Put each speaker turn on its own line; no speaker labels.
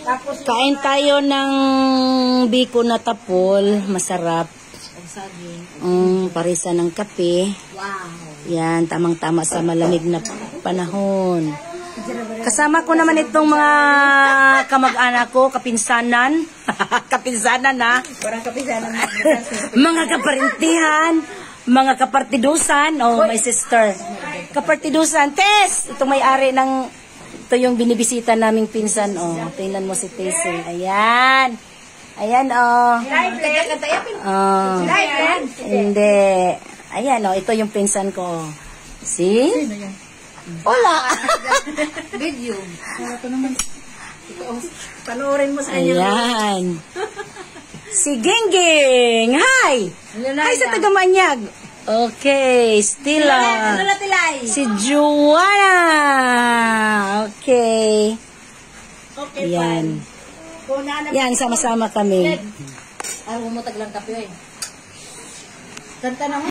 Tapos,
Kain tayo ng biko na tapol. Masarap. Parisa ng kape.
wow.
Yan, tamang-tama sa malamig na panahon. Kasama ko naman itong mga kamag-anak ko, kapinsanan. Kapinsanan na.
Parang kapisanan na.
Mga kaparintihan, mga kapartidusan. Oh, my sister. Kapartidusan. Tess! Itong may-ari ng... Ito yung binibisita naming pinsan. Oh, tingnan mo si Tess. Ayan. Ayan, oh. Oh. Hindi. Ayan, oh. Ito yung pinsan ko. See? Wala.
Video. Ito naman. Panoorin mo sa kanya.
Ayan. Si Gengging. Hi! Hi sa taga-Manyag. Okay. Stella. Si Juana. Okay. Ayan. Yan, sama-sama kami.
Ay, umutag lang kape eh. Kanta naman.